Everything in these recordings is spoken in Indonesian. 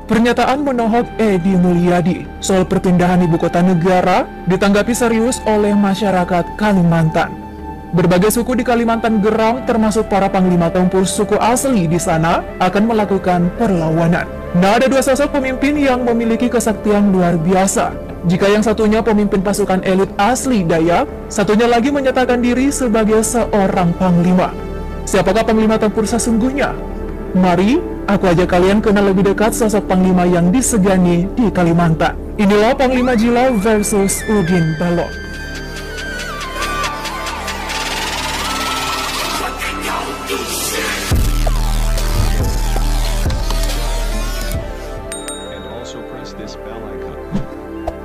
Pernyataan menohok Edi Mulyadi soal perpindahan ibu kota negara ditanggapi serius oleh masyarakat Kalimantan. Berbagai suku di Kalimantan geram, termasuk para panglima tempur suku asli di sana, akan melakukan perlawanan. Nah, ada dua sosok pemimpin yang memiliki kesaktian luar biasa. Jika yang satunya pemimpin pasukan elit asli Dayak, satunya lagi menyatakan diri sebagai seorang panglima. Siapakah panglima tempur sesungguhnya? Mari aku ajak kalian kenal lebih dekat sosok panglima yang disegani di Kalimantan. Inilah Panglima Jila versus Udin Balok.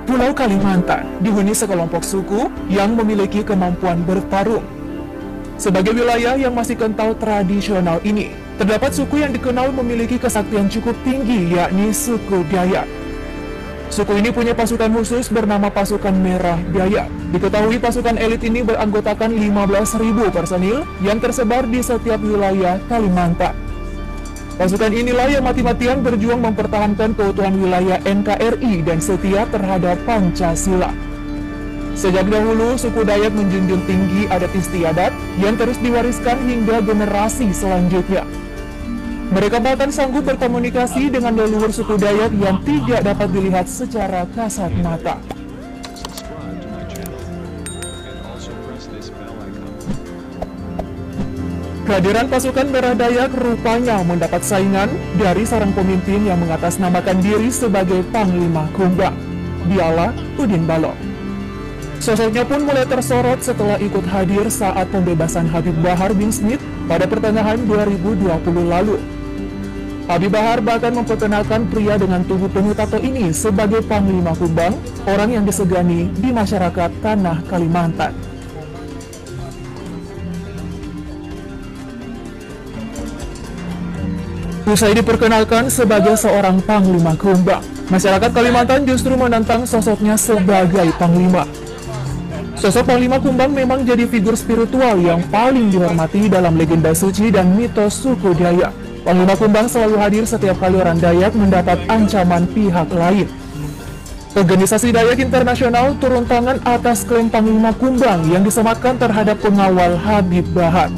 Pulau Kalimantan dihuni sekelompok suku yang memiliki kemampuan bertarung. Sebagai wilayah yang masih kental tradisional ini, terdapat suku yang dikenal memiliki kesaktian cukup tinggi, yakni suku Dayak. Suku ini punya pasukan khusus bernama Pasukan Merah Dayak. Diketahui pasukan elit ini beranggotakan 15.000 personil yang tersebar di setiap wilayah Kalimantan. Pasukan inilah yang mati-matian berjuang mempertahankan keutuhan wilayah NKRI dan setia terhadap Pancasila. Sejak dahulu, suku Dayak menjunjung tinggi adat istiadat yang terus diwariskan hingga generasi selanjutnya. Mereka bahkan sanggup berkomunikasi dengan leluhur suku Dayak yang tidak dapat dilihat secara kasat mata. Kehadiran pasukan Merah Dayak rupanya mendapat saingan dari seorang pemimpin yang mengatasnamakan diri sebagai Panglima Kumbang. Dialah Udin Balok. Sosoknya pun mulai tersorot setelah ikut hadir saat pembebasan Habib Bahar bin Smith pada pertengahan 2020 lalu. Habib Bahar bahkan memperkenalkan pria dengan tubuh penuh tato ini sebagai Panglima Kumbang, orang yang disegani di masyarakat tanah Kalimantan. Usai diperkenalkan sebagai seorang Panglima Kumbang, masyarakat Kalimantan justru menentang sosoknya sebagai Panglima. Sosok Panglima Kumbang memang jadi figur spiritual yang paling dihormati dalam legenda suci dan mitos suku Dayak. Panglima Kumbang selalu hadir setiap kali orang Dayak mendapat ancaman pihak lain. Organisasi Dayak Internasional turun tangan atas klaim Panglima Kumbang yang disematkan terhadap pengawal Habib Bahar.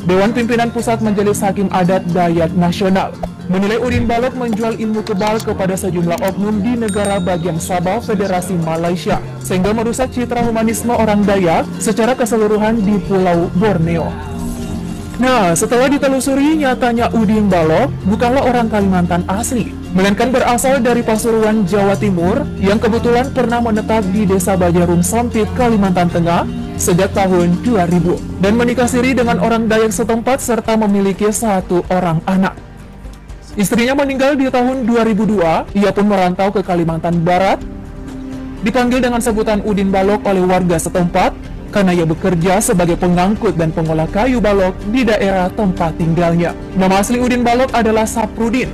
Dewan Pimpinan Pusat Majelis Hakim Adat Dayak Nasional menilai Udin Balok menjual ilmu kebal kepada sejumlah oknum di negara bagian Sabah Federasi Malaysia, sehingga merusak citra humanisme orang Dayak secara keseluruhan di Pulau Borneo. Nah, setelah ditelusuri, nyatanya Udin Balok bukanlah orang Kalimantan asli, melainkan berasal dari Pasuruan, Jawa Timur, yang kebetulan pernah menetap di Desa Bajarum Sampit, Kalimantan Tengah sejak tahun 2000, dan menikah siri dengan orang Dayak setempat serta memiliki satu orang anak. Istrinya meninggal di tahun 2002, ia pun merantau ke Kalimantan Barat. Dipanggil dengan sebutan Udin Balok oleh warga setempat, karena ia bekerja sebagai pengangkut dan pengolah kayu balok di daerah tempat tinggalnya. Nama asli Udin Balok adalah Saprudin.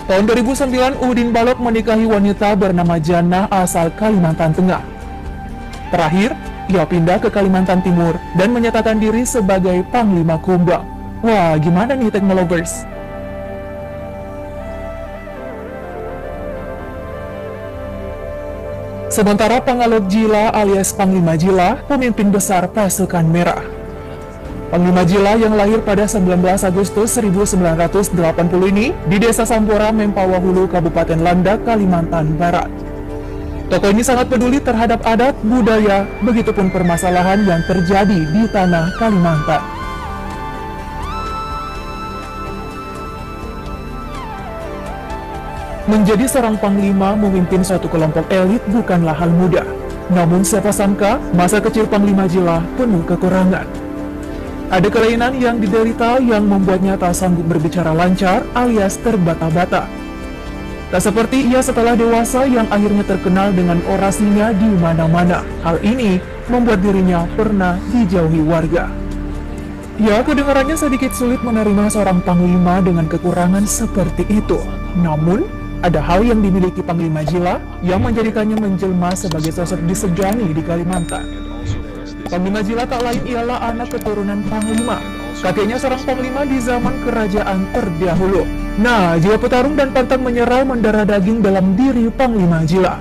Tahun 2009, Udin Balok menikahi wanita bernama Janah asal Kalimantan Tengah. Terakhir, ia pindah ke Kalimantan Timur dan menyatakan diri sebagai Panglima Kumbang. Wah, gimana nih Teknolovers? Sementara Pangalok Jila alias Panglima Jila, pemimpin besar pasukan Merah. Panglima Jila yang lahir pada 19 Agustus 1980 ini di Desa Sampora, Mempawah Hulu, Kabupaten Landak, Kalimantan Barat. Tokoh ini sangat peduli terhadap adat, budaya, begitupun permasalahan yang terjadi di tanah Kalimantan. Menjadi seorang panglima memimpin suatu kelompok elit bukanlah hal mudah. Namun siapa sangka, masa kecil Panglima Jila penuh kekurangan. Ada kelainan yang diderita yang membuatnya tak sanggup berbicara lancar alias terbata-bata. Tak seperti ia setelah dewasa yang akhirnya terkenal dengan orasinya di mana-mana. Hal ini membuat dirinya pernah dijauhi warga. Ya, kedengarannya sedikit sulit menerima seorang panglima dengan kekurangan seperti itu. Namun, ada hal yang dimiliki Panglima Jila yang menjadikannya menjelma sebagai sosok disegani di Kalimantan. Panglima Jila tak lain ialah anak keturunan Panglima. Kakeknya seorang Panglima di zaman kerajaan terdahulu. Nah, jiwa petarung dan pantang menyerah mendarah daging dalam diri Panglima Jila.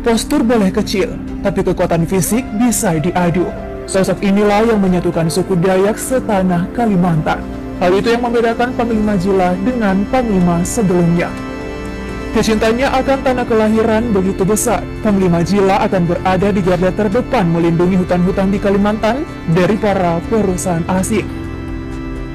Postur boleh kecil, tapi kekuatan fisik bisa diadu. Sosok inilah yang menyatukan suku Dayak setanah Kalimantan. Hal itu yang membedakan Panglima Jila dengan Panglima sebelumnya. Kecintanya akan tanah kelahiran begitu besar, Panglima Jila akan berada di garda terdepan melindungi hutan-hutan di Kalimantan dari para perusahaan asing.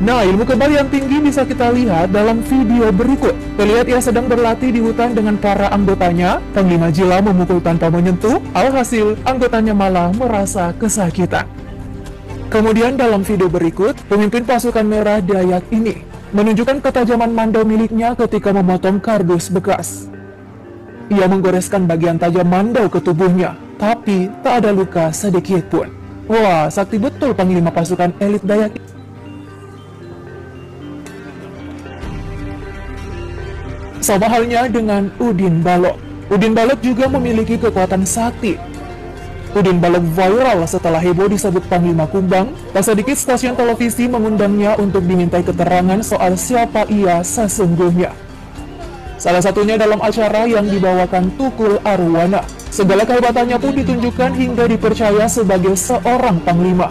Nah, ilmu kebal yang tinggi bisa kita lihat dalam video berikut. Terlihat ia sedang berlatih di hutan dengan para anggotanya. Panglima Jila memukul tanpa menyentuh, alhasil anggotanya malah merasa kesakitan. Kemudian dalam video berikut, pemimpin pasukan merah Dayak ini menunjukkan ketajaman mandau miliknya ketika memotong kardus bekas. Ia menggoreskan bagian tajam mandau ke tubuhnya, tapi tak ada luka sedikit pun. Wah, sakti betul Panglima pasukan elit Dayak. Sama halnya dengan Udin Balok. Udin Balok juga memiliki kekuatan sakti. Udin Balok viral setelah heboh disebut Panglima Kumbang. Tak sedikit stasiun televisi mengundangnya untuk dimintai keterangan soal siapa ia sesungguhnya. Salah satunya dalam acara yang dibawakan Tukul Arwana. Segala kehebatannya pun ditunjukkan hingga dipercaya sebagai seorang panglima.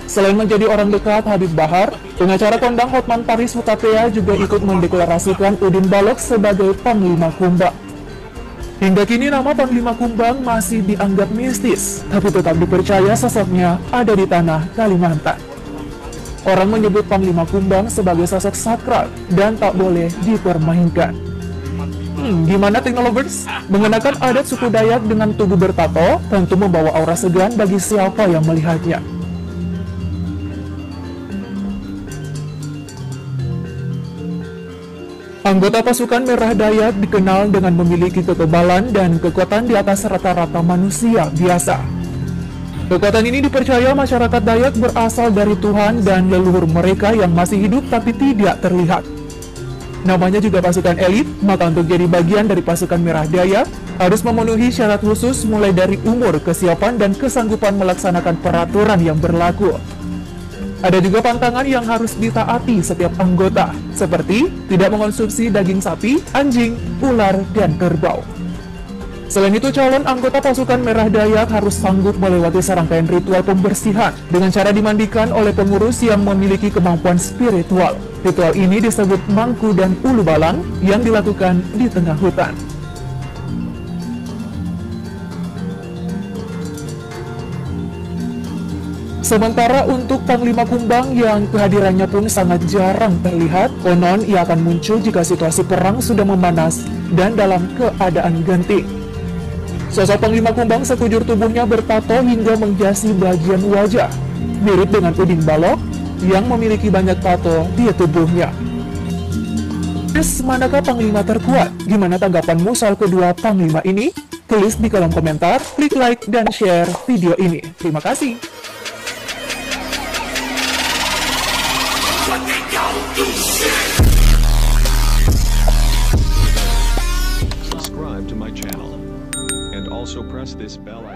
Selain menjadi orang dekat Habib Bahar, pengacara kondang Hotman Paris Hutapea juga ikut mendeklarasikan Udin Balok sebagai Panglima Kumbang. Hingga kini nama Panglima Kumbang masih dianggap mistis, tapi tetap dipercaya sosoknya ada di tanah Kalimantan. Orang menyebut Panglima Kumbang sebagai sosok sakral dan tak boleh dipermainkan. Gimana Teknolovers? Mengenakan adat suku Dayak dengan tubuh bertato tentu membawa aura segan bagi siapa yang melihatnya. Anggota pasukan merah Dayak dikenal dengan memiliki kekebalan dan kekuatan di atas rata-rata manusia biasa. Kekuatan ini dipercaya masyarakat Dayak berasal dari Tuhan dan leluhur mereka yang masih hidup tapi tidak terlihat. Namanya juga pasukan elit, maka untuk jadi bagian dari pasukan merah Dayak harus memenuhi syarat khusus mulai dari umur, kesiapan, dan kesanggupan melaksanakan peraturan yang berlaku. Ada juga pantangan yang harus ditaati setiap anggota, seperti tidak mengonsumsi daging sapi, anjing, ular, dan kerbau. Selain itu, calon anggota pasukan merah Dayak harus sanggup melewati serangkaian ritual pembersihan dengan cara dimandikan oleh pengurus yang memiliki kemampuan spiritual. Ritual ini disebut mangku dan ulu balang yang dilakukan di tengah hutan. Sementara untuk Panglima Kumbang yang kehadirannya pun sangat jarang terlihat, konon ia akan muncul jika situasi perang sudah memanas dan dalam keadaan genting. Sosok Panglima Kumbang sekujur tubuhnya bertato hingga menghiasi bagian wajah, mirip dengan Udin Balok yang memiliki banyak tato di tubuhnya. Manakah Panglima terkuat? Gimana tanggapanmu soal kedua Panglima ini? Tulis di kolom komentar, klik like, dan share video ini. Terima kasih. Subscribe to my channel and also press this bell